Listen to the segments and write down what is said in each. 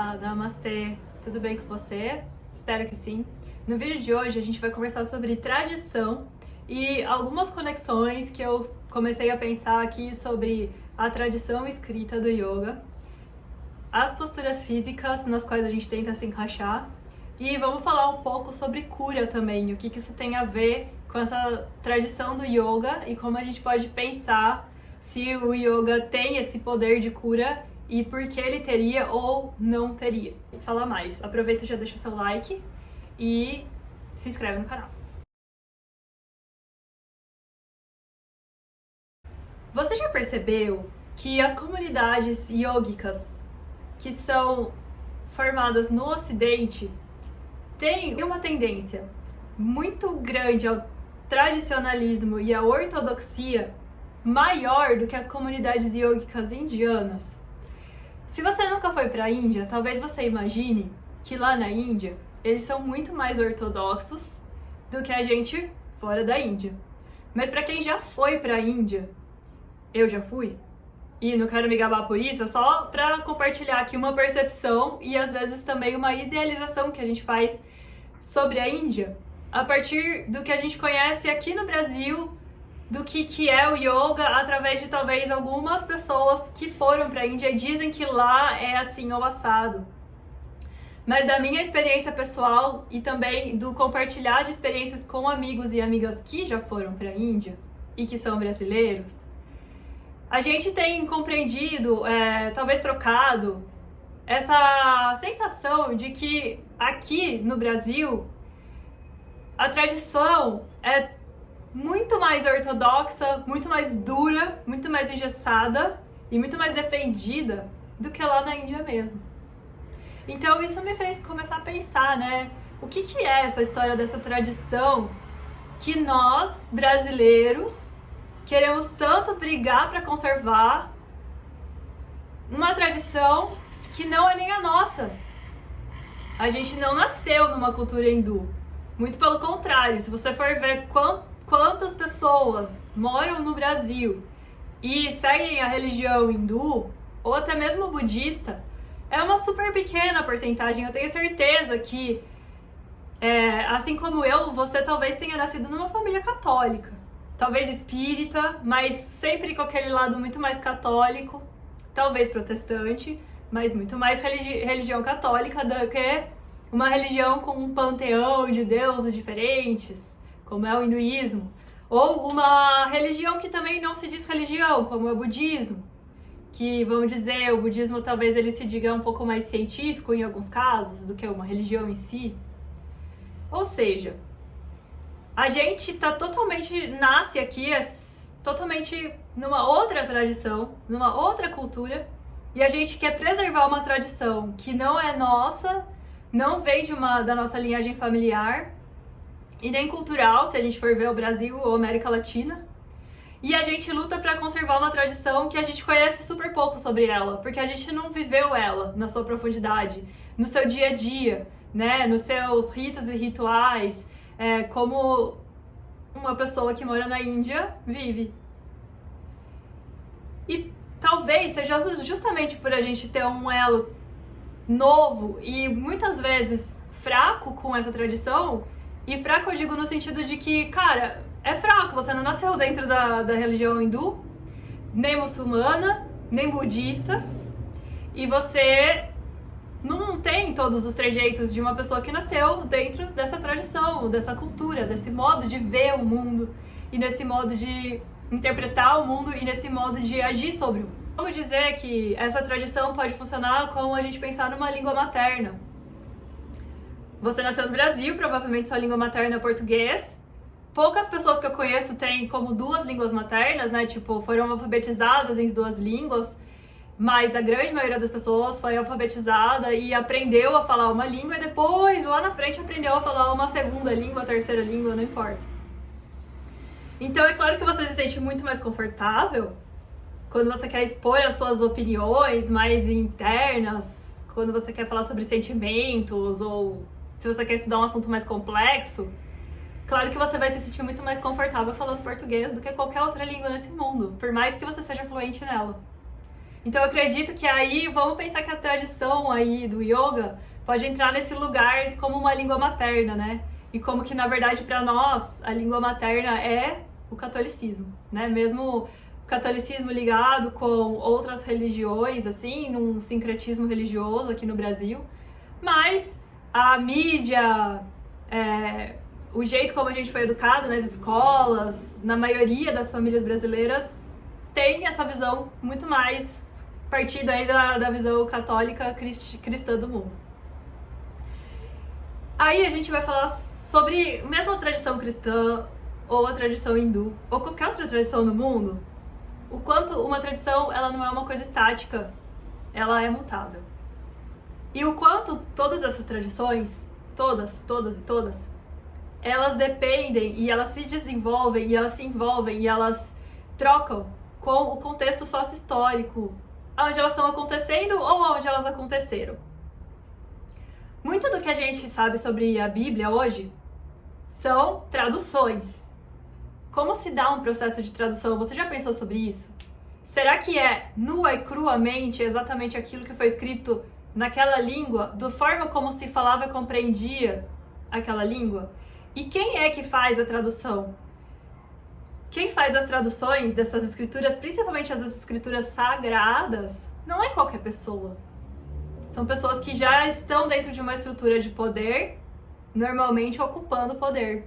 Olá, Namastê! Tudo bem com você? Espero que sim. No vídeo de hoje a gente vai conversar sobre tradição e algumas conexões que eu comecei a pensar aqui sobre a tradição escrita do yoga, as posturas físicas nas quais a gente tenta se encaixar e vamos falar um pouco sobre cura também, o que isso tem a ver com essa tradição do yoga e como a gente pode pensar se o yoga tem esse poder de cura e por que ele teria ou não teria. Vou falar mais. Aproveita e já deixa seu like e se inscreve no canal. Você já percebeu que as comunidades yogicas que são formadas no Ocidente têm uma tendência muito grande ao tradicionalismo e à ortodoxia maior do que as comunidades yogicas indianas? Se você nunca foi para a Índia, talvez você imagine que lá na Índia eles são muito mais ortodoxos do que a gente fora da Índia. Mas para quem já foi para a Índia, eu já fui, e não quero me gabar por isso, é só para compartilhar aqui uma percepção e às vezes também uma idealização que a gente faz sobre a Índia, a partir do que a gente conhece aqui no Brasil, do que é o yoga, através de talvez algumas pessoas que foram para a Índia e dizem que lá é assim ou assado. Mas da minha experiência pessoal e também do compartilhar de experiências com amigos e amigas que já foram para a Índia e que são brasileiros, a gente tem compreendido, talvez trocado, essa sensação de que aqui no Brasil a tradição é muito mais ortodoxa, muito mais dura, muito mais engessada e muito mais defendida do que lá na Índia mesmo. Então isso me fez começar a pensar, né? O que é essa história dessa tradição que nós, brasileiros, queremos tanto brigar para conservar, uma tradição que não é nem a nossa. A gente não nasceu numa cultura hindu. Muito pelo contrário, se você for ver quantas pessoas moram no Brasil e seguem a religião hindu, ou até mesmo budista, é uma super pequena porcentagem. Eu tenho certeza que, assim como eu, você talvez tenha nascido numa família católica. Talvez espírita, mas sempre com aquele lado muito mais católico, talvez protestante, mas muito mais religião católica do que uma religião com um panteão de deuses diferentes, como é o hinduísmo, ou uma religião que também não se diz religião, como é o budismo, que, vamos dizer, o budismo talvez ele se diga um pouco mais científico em alguns casos do que uma religião em si. Ou seja, a gente nasce aqui totalmente numa outra tradição, numa outra cultura, e a gente quer preservar uma tradição que não é nossa, não vem da nossa linhagem familiar, e nem cultural, se a gente for ver o Brasil ou América Latina. E a gente luta para conservar uma tradição que a gente conhece super pouco sobre ela, porque a gente não viveu ela na sua profundidade, no seu dia a dia, né, nos seus ritos e rituais, como uma pessoa que mora na Índia vive. E talvez seja justamente por a gente ter um elo novo e muitas vezes fraco com essa tradição, e fraco eu digo no sentido de que, cara, é fraco, você não nasceu dentro da religião hindu, nem muçulmana, nem budista, e você não tem todos os trejeitos de uma pessoa que nasceu dentro dessa tradição, dessa cultura, desse modo de ver o mundo, e nesse modo de interpretar o mundo, e nesse modo de agir sobre o mundo. Vamos dizer que essa tradição pode funcionar como a gente pensar numa língua materna. Você nasceu no Brasil, provavelmente sua língua materna é português. Poucas pessoas que eu conheço têm como duas línguas maternas, né? Tipo, foram alfabetizadas em duas línguas, mas a grande maioria das pessoas foi alfabetizada e aprendeu a falar uma língua e depois, lá na frente, aprendeu a falar uma segunda língua, terceira língua, não importa. Então, é claro que você se sente muito mais confortável quando você quer expor as suas opiniões mais internas, quando você quer falar sobre sentimentos, ou se você quer estudar um assunto mais complexo. Claro que você vai se sentir muito mais confortável falando português do que qualquer outra língua nesse mundo, por mais que você seja fluente nela. Então eu acredito que aí, vamos pensar que a tradição aí do yoga pode entrar nesse lugar como uma língua materna, né? E como que, na verdade, para nós, a língua materna é o catolicismo, né? Mesmo o catolicismo ligado com outras religiões, assim, num sincretismo religioso aqui no Brasil. Mas a mídia, o jeito como a gente foi educado nas escolas, na maioria das famílias brasileiras, tem essa visão muito mais partida aí da visão católica cristã do mundo. Aí a gente vai falar sobre mesmo a tradição cristã ou a tradição hindu ou qualquer outra tradição no mundo, o quanto uma tradição ela não é uma coisa estática, ela é mutável. E o quanto todas essas tradições, todas, elas dependem e elas se desenvolvem e elas se envolvem e elas trocam com o contexto sócio-histórico, onde elas estão acontecendo ou onde elas aconteceram. Muito do que a gente sabe sobre a Bíblia hoje são traduções. Como se dá um processo de tradução? Você já pensou sobre isso? Será que é nua e cruamente exatamente aquilo que foi escrito naquela língua, da forma como se falava e compreendia aquela língua? E quem é que faz a tradução? Quem faz as traduções dessas escrituras, principalmente as escrituras sagradas, não é qualquer pessoa. São pessoas que já estão dentro de uma estrutura de poder, normalmente ocupando poder.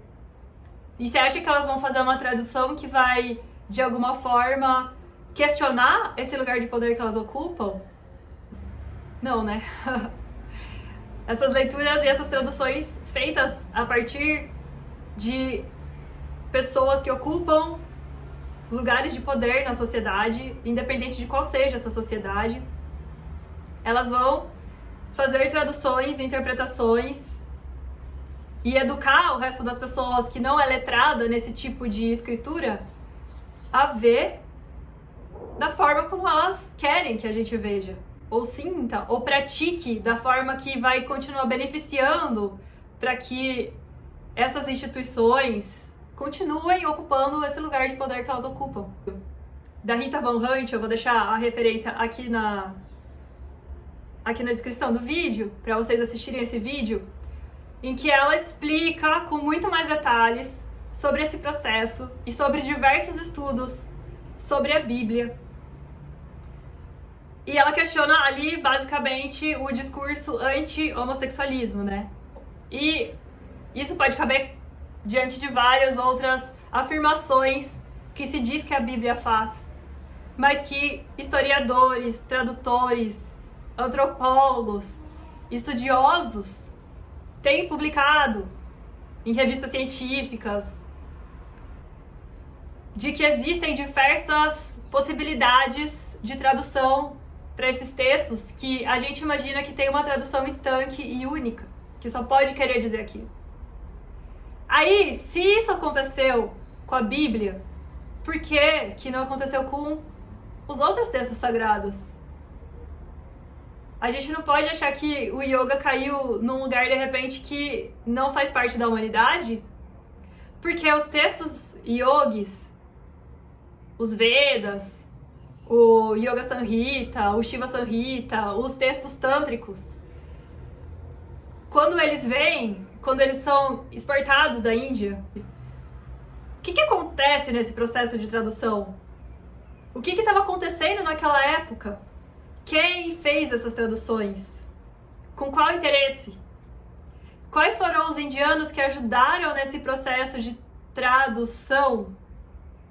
E você acha que elas vão fazer uma tradução que vai, de alguma forma, questionar esse lugar de poder que elas ocupam? Não, né? Essas leituras e essas traduções feitas a partir de pessoas que ocupam lugares de poder na sociedade, independente de qual seja essa sociedade, elas vão fazer traduções e interpretações e educar o resto das pessoas que não é letrada nesse tipo de escritura a ver da forma como elas querem que a gente veja, ou sinta, ou pratique da forma que vai continuar beneficiando para que essas instituições continuem ocupando esse lugar de poder que elas ocupam. Da Rita Von Hunt, eu vou deixar a referência aqui na descrição do vídeo, para vocês assistirem esse vídeo, em que ela explica com muito mais detalhes sobre esse processo e sobre diversos estudos sobre a Bíblia. E ela questiona ali, basicamente, o discurso anti-homossexualismo, né? E isso pode caber diante de várias outras afirmações que se diz que a Bíblia faz, mas que historiadores, tradutores, antropólogos, estudiosos têm publicado em revistas científicas de que existem diversas possibilidades de tradução para esses textos que a gente imagina que tem uma tradução estanque e única, que só pode querer dizer aquilo. Aí, se isso aconteceu com a Bíblia, por que não aconteceu com os outros textos sagrados? A gente não pode achar que o yoga caiu num lugar, de repente, que não faz parte da humanidade, porque os textos yogis, os Vedas, o Yoga Samhita, o Shiva Samhita, os textos tântricos, quando eles são exportados da Índia, o que acontece nesse processo de tradução? O que estava acontecendo naquela época? Quem fez essas traduções? Com qual interesse? Quais foram os indianos que ajudaram nesse processo de tradução?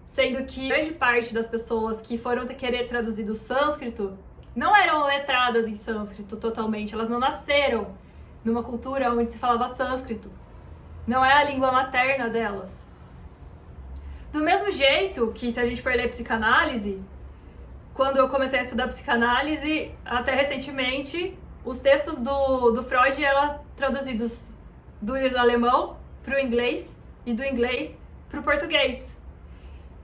Sendo que grande parte das pessoas que foram querer traduzir do sânscrito não eram letradas em sânscrito totalmente, elas não nasceram numa cultura onde se falava sânscrito. Não é a língua materna delas. Do mesmo jeito que, se a gente for ler psicanálise, quando eu comecei a estudar psicanálise, até recentemente, os textos do Freud eram traduzidos do alemão para o inglês e do inglês para o português.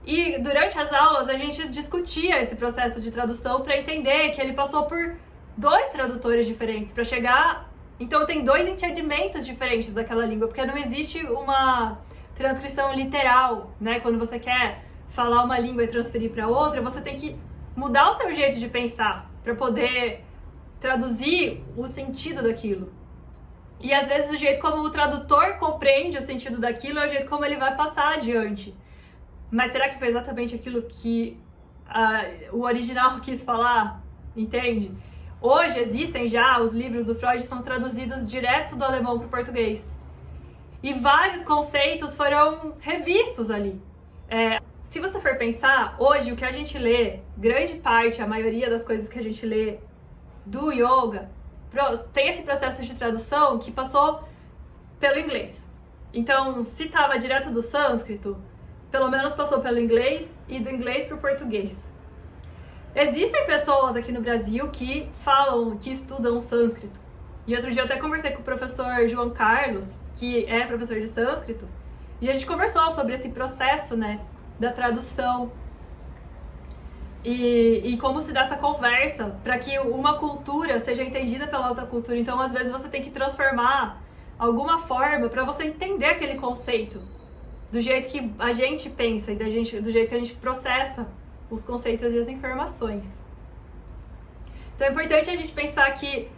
E durante as aulas a gente discutia esse processo de tradução para entender que ele passou por 2 tradutores diferentes para chegar. Então tem 2 entendimentos diferentes daquela língua, porque não existe uma transcrição literal, né? Quando você quer falar uma língua e transferir para outra, você tem que mudar o seu jeito de pensar para poder traduzir o sentido daquilo. E às vezes o jeito como o tradutor compreende o sentido daquilo é o jeito como ele vai passar adiante. Mas será que foi exatamente aquilo que o original quis falar? Entende? Hoje existem já, os livros do Freud são traduzidos direto do alemão para o português. E vários conceitos foram revistos ali. Se você for pensar, hoje o que a gente lê, grande parte, a maioria das coisas que a gente lê do yoga, tem esse processo de tradução que passou pelo inglês. Então, se estava direto do sânscrito, pelo menos passou pelo inglês e do inglês para o português. Existem pessoas aqui no Brasil que falam, que estudam sânscrito. E outro dia eu até conversei com o professor João Carlos, que é professor de sânscrito, e a gente conversou sobre esse processo, né, da tradução e como se dá essa conversa para que uma cultura seja entendida pela outra cultura. Então, às vezes, você tem que transformar alguma forma para você entender aquele conceito do jeito que a gente pensa e do jeito que a gente processa os conceitos e as informações. Então, é importante a gente pensar que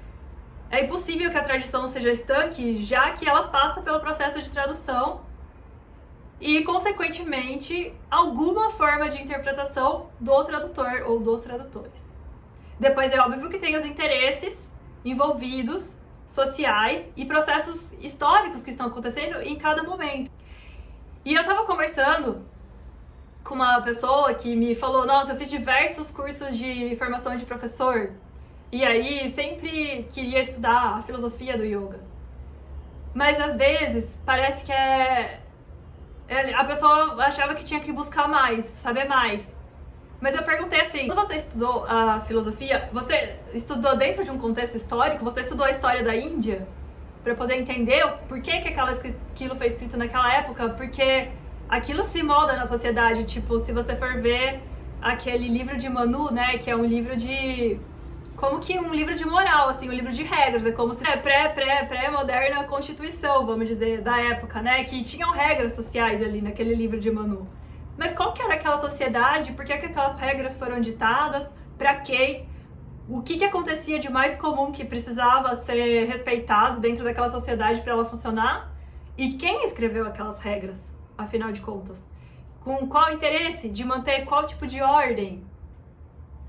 é impossível que a tradição seja estanque, já que ela passa pelo processo de tradução e, consequentemente, alguma forma de interpretação do tradutor ou dos tradutores. Depois é óbvio que tem os interesses envolvidos, sociais e processos históricos que estão acontecendo em cada momento. E eu estava conversando com uma pessoa que me falou, nossa, eu fiz diversos cursos de formação de professor e aí sempre queria estudar a filosofia do yoga. Mas às vezes parece que a pessoa achava que tinha que buscar mais, saber mais. Mas eu perguntei assim, quando você estudou a filosofia, você estudou dentro de um contexto histórico? Você estudou a história da Índia? Para poder entender por que aquilo foi escrito naquela época? Porque aquilo se molda na sociedade. Tipo, se você for ver aquele livro de Manu, né, que é um livro de... como que um livro de moral, assim, um livro de regras, é como se pré-moderna Constituição, vamos dizer, da época, né, que tinham regras sociais ali naquele livro de Manu. Mas qual que era aquela sociedade, por que aquelas regras foram ditadas, pra quê, o que acontecia de mais comum que precisava ser respeitado dentro daquela sociedade para ela funcionar, e quem escreveu aquelas regras, afinal de contas? Com qual interesse de manter qual tipo de ordem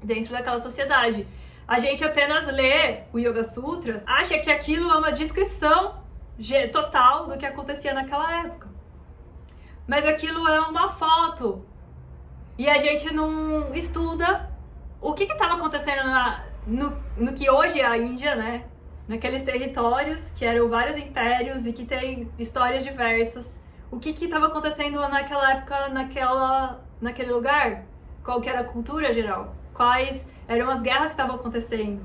dentro daquela sociedade? A gente apenas lê o Yoga Sutras, acha que aquilo é uma descrição total do que acontecia naquela época. Mas aquilo é uma foto. E a gente não estuda o que estava acontecendo no que hoje é a Índia, né? Naqueles territórios que eram vários impérios e que tem histórias diversas. O que estava acontecendo naquela época, naquele lugar? Qual que era a cultura geral? Quais eram as guerras que estavam acontecendo?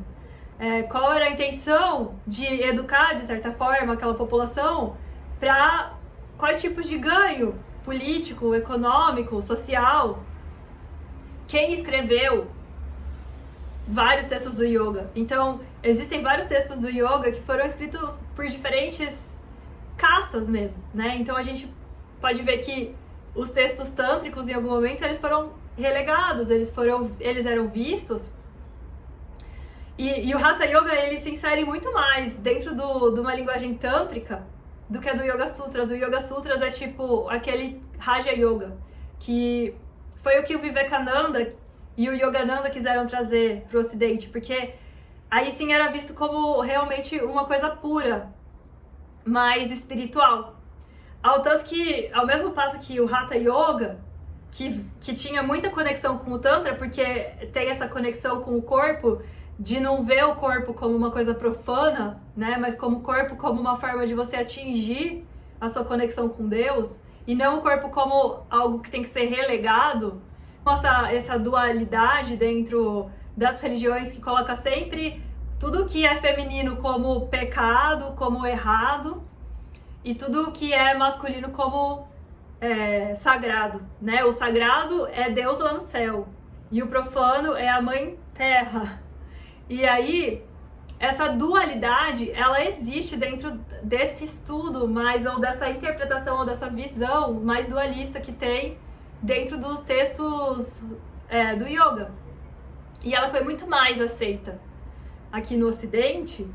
Qual era a intenção de educar, de certa forma, aquela população para quais tipos de ganho político, econômico, social? Quem escreveu vários textos do yoga? Então, existem vários textos do yoga que foram escritos por diferentes castas mesmo, né? Então, a gente pode ver que os textos tântricos, em algum momento, eles foram relegados, eles eram vistos. E o Hatha Yoga, ele se insere muito mais dentro de uma linguagem tântrica do que a do Yoga Sutras. O Yoga Sutras é tipo aquele Raja Yoga, que foi o que o Vivekananda e o Yogananda quiseram trazer para o Ocidente, porque aí sim era visto como realmente uma coisa pura, mais espiritual. Ao tanto que, ao mesmo passo que o Hatha Yoga, que tinha muita conexão com o Tantra, porque tem essa conexão com o corpo, de não ver o corpo como uma coisa profana, né, mas como o corpo como uma forma de você atingir a sua conexão com Deus, e não o corpo como algo que tem que ser relegado. Essa dualidade dentro das religiões que coloca sempre tudo que é feminino como pecado, como errado, e tudo que é masculino como sagrado, né? O sagrado é Deus lá no céu, e o profano é a mãe terra. E aí, essa dualidade, ela existe dentro desse estudo, ou dessa interpretação, ou dessa visão mais dualista que tem dentro dos textos do yoga. E ela foi muito mais aceita aqui no Ocidente,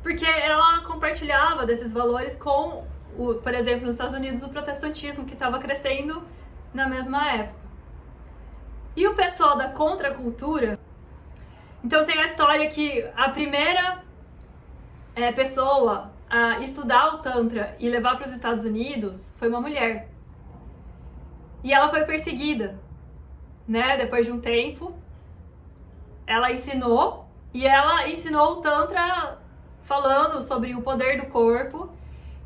porque ela compartilhava desses valores com, por exemplo, nos Estados Unidos, o protestantismo, que estava crescendo na mesma época. E o pessoal da contracultura, então tem a história que a primeira pessoa a estudar o Tantra e levar para os Estados Unidos foi uma mulher. E ela foi perseguida, né? Depois de um tempo, ela ensinou o Tantra falando sobre o poder do corpo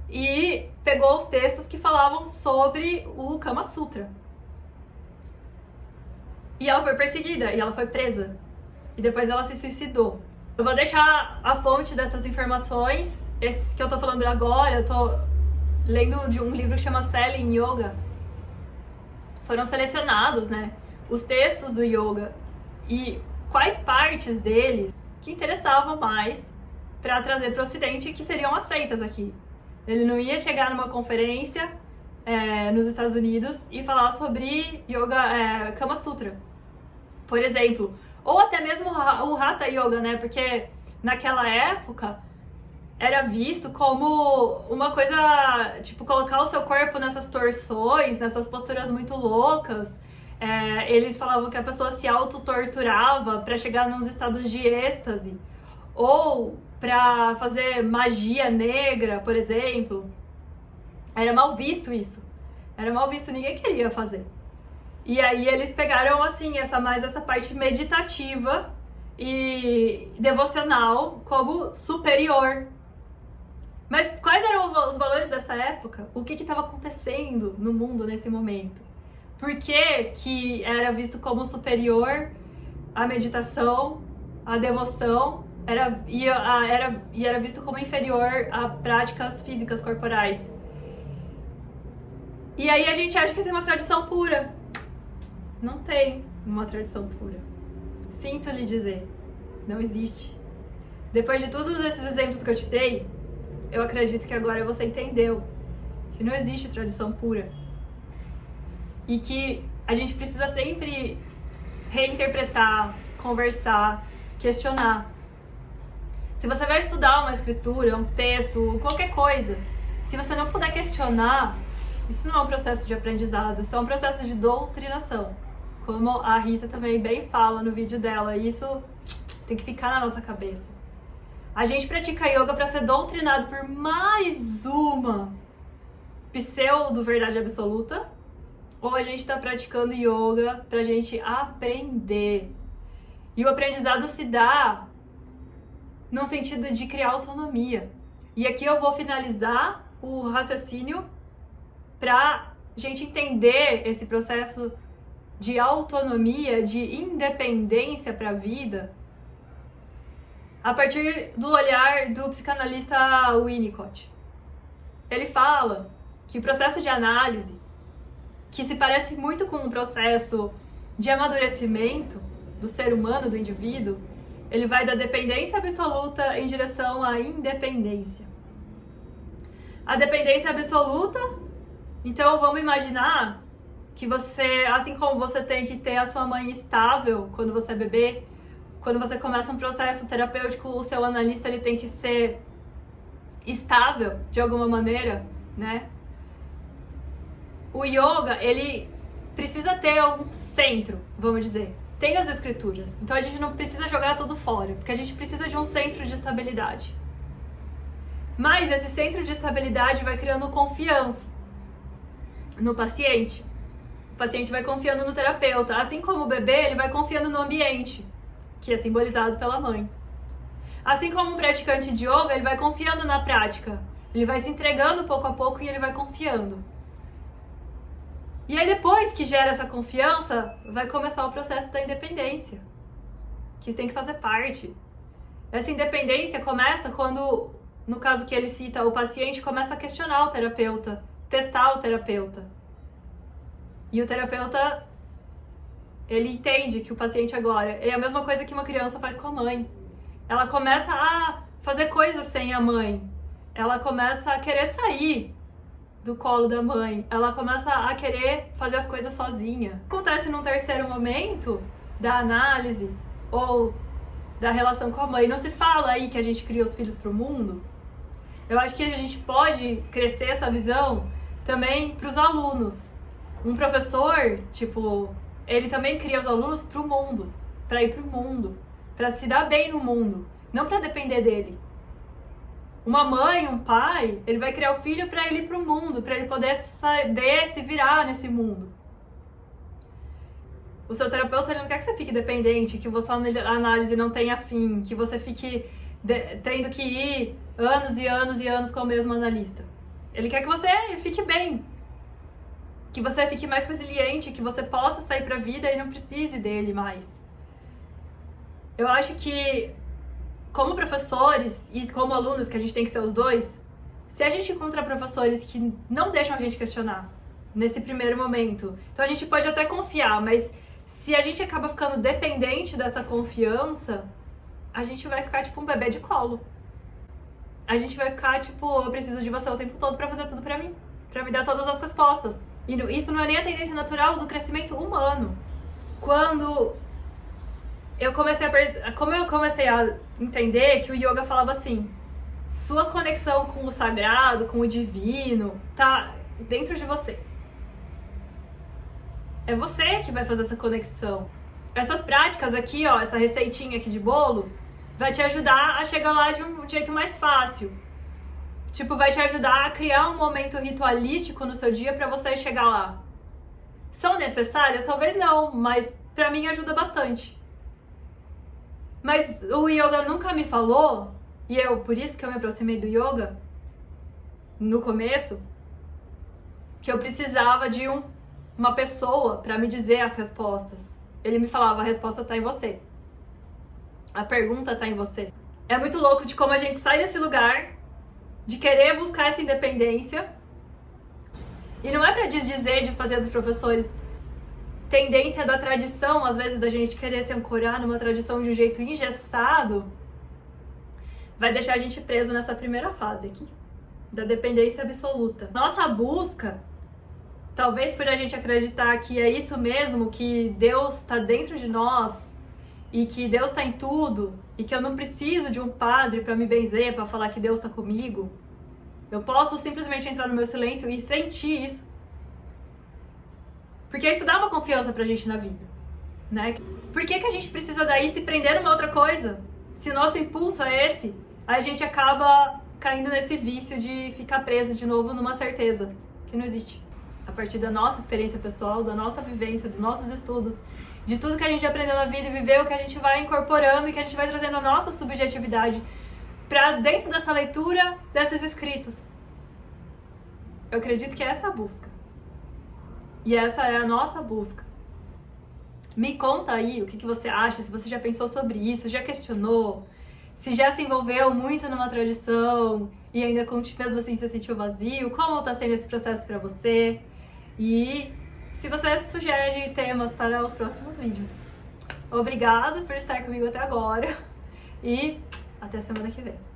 e pegou os textos que falavam sobre o Kama Sutra. E ela foi perseguida, e ela foi presa. E depois ela se suicidou. Eu vou deixar a fonte dessas informações, esses que eu tô falando agora, eu tô lendo de um livro que chama Selling Yoga. Foram selecionados, né, os textos do yoga e quais partes deles que interessavam mais para trazer para o Ocidente e que seriam aceitas aqui. Ele não ia chegar numa conferência nos Estados Unidos e falar sobre yoga, Kama Sutra, por exemplo. Ou até mesmo o Hatha Yoga, né? Porque naquela época era visto como uma coisa, tipo, colocar o seu corpo nessas torções, nessas posturas muito loucas. Eles falavam que a pessoa se autotorturava para chegar nos estados de êxtase. Ou para fazer magia negra, por exemplo. Era mal visto isso. Era mal visto, ninguém queria fazer. E aí eles pegaram, assim, essa parte meditativa e devocional como superior. Mas quais eram os valores dessa época? O que estava acontecendo no mundo nesse momento? Por que era visto como superior a meditação, a devoção, e era visto como inferior a práticas físicas corporais? E aí a gente acha que tem uma tradição pura. Não tem uma tradição pura. Sinto lhe dizer, não existe. Depois de todos esses exemplos que eu te dei, eu acredito que agora você entendeu que não existe tradição pura. E que a gente precisa sempre reinterpretar, conversar, questionar. Se você vai estudar uma escritura, um texto, qualquer coisa, se você não puder questionar, isso não é um processo de aprendizado, isso é um processo de doutrinação. Como a Rita também bem fala no vídeo dela, isso tem que ficar na nossa cabeça. A gente pratica yoga para ser doutrinado por mais uma pseudo-verdade absoluta, ou a gente está praticando yoga pra gente aprender. E o aprendizado se dá no sentido de criar autonomia. E aqui eu vou finalizar o raciocínio pra gente entender esse processo de autonomia, de independência para a vida, a partir do olhar do psicanalista Winnicott. Ele fala que o processo de análise, que se parece muito com um processo de amadurecimento do ser humano, do indivíduo, ele vai da dependência absoluta em direção à independência. A dependência absoluta, então vamos imaginar que você, assim como você tem que ter a sua mãe estável quando você é bebê, quando você começa um processo terapêutico, o seu analista ele tem que ser estável de alguma maneira, né? O yoga, ele precisa ter um centro, vamos dizer. Tem as escrituras, então a gente não precisa jogar tudo fora, porque a gente precisa de um centro de estabilidade. Mas esse centro de estabilidade vai criando confiança no paciente. O paciente vai confiando no terapeuta, assim como o bebê, ele vai confiando no ambiente, que é simbolizado pela mãe. Assim como um praticante de yoga, ele vai confiando na prática. Ele vai se entregando pouco a pouco e ele vai confiando. E aí depois que gera essa confiança, vai começar o processo da independência, que tem que fazer parte. Essa independência começa quando, no caso que ele cita, o paciente começa a questionar o terapeuta, testar o terapeuta. E o terapeuta, ele entende que o paciente agora é a mesma coisa que uma criança faz com a mãe. Ela começa a fazer coisas sem a mãe. Ela começa a querer sair do colo da mãe. Ela começa a querer fazer as coisas sozinha. Acontece num terceiro momento da análise ou da relação com a mãe. Não se fala aí que a gente cria os filhos para o mundo. Eu acho que a gente pode crescer essa visão também para os alunos. Um professor, tipo, ele também cria os alunos para o mundo, para ir para o mundo, para se dar bem no mundo, não para depender dele. Uma mãe, um pai, ele vai criar o filho para ele ir para o mundo, para ele poder saber se virar nesse mundo. O seu terapeuta ele não quer que você fique dependente, que sua análise não tenha fim, que você fique tendo que ir anos e anos e anos com o mesmo analista. Ele quer que você fique bem, que você fique mais resiliente, que você possa sair para a vida e não precise dele mais. Eu acho que, como professores e como alunos, que a gente tem que ser os dois, se a gente encontra professores que não deixam a gente questionar nesse primeiro momento, então a gente pode até confiar, mas se a gente acaba ficando dependente dessa confiança, a gente vai ficar tipo um bebê de colo. A gente vai ficar tipo, eu preciso de você o tempo todo pra fazer tudo pra mim, pra me dar todas as respostas. E isso não é nem a tendência natural do crescimento humano. Quando eu comecei a entender que o yoga falava assim, sua conexão com o sagrado, com o divino, tá dentro de você. É você que vai fazer essa conexão. Essas práticas aqui, ó, essa receitinha aqui de bolo, vai te ajudar a chegar lá de um jeito mais fácil. Tipo, vai te ajudar a criar um momento ritualístico no seu dia pra você chegar lá. São necessárias? Talvez não, mas pra mim ajuda bastante. Mas o yoga nunca me falou, e por isso que eu me aproximei do yoga, no começo, que eu precisava de uma pessoa pra me dizer as respostas. Ele me falava, a resposta tá em você. A pergunta tá em você. É muito louco de como a gente sai desse lugar de querer buscar essa independência. E não é pra desfazer dos professores. Tendência da tradição, às vezes, da gente querer se ancorar numa tradição de um jeito engessado, vai deixar a gente preso nessa primeira fase aqui, da dependência absoluta. Nossa busca, talvez por a gente acreditar que é isso mesmo, que Deus tá dentro de nós, e que Deus tá em tudo, e que eu não preciso de um padre pra me benzer, pra falar que Deus tá comigo. Eu posso simplesmente entrar no meu silêncio e sentir isso. Porque isso dá uma confiança pra gente na vida, né? Por que a gente precisa daí se prender numa outra coisa? Se o nosso impulso é esse, a gente acaba caindo nesse vício de ficar preso de novo numa certeza que não existe. A partir da nossa experiência pessoal, da nossa vivência, dos nossos estudos, de tudo que a gente aprendeu na vida e viveu, que a gente vai incorporando e que a gente vai trazendo a nossa subjetividade pra dentro dessa leitura desses escritos. Eu acredito que essa é a busca. E essa é a nossa busca. Me conta aí o que você acha, se você já pensou sobre isso, já questionou, se já se envolveu muito numa tradição e ainda mesmo assim se sentiu vazio, como tá sendo esse processo pra você? E se você sugere temas para os próximos vídeos. Obrigada por estar comigo até agora e até semana que vem.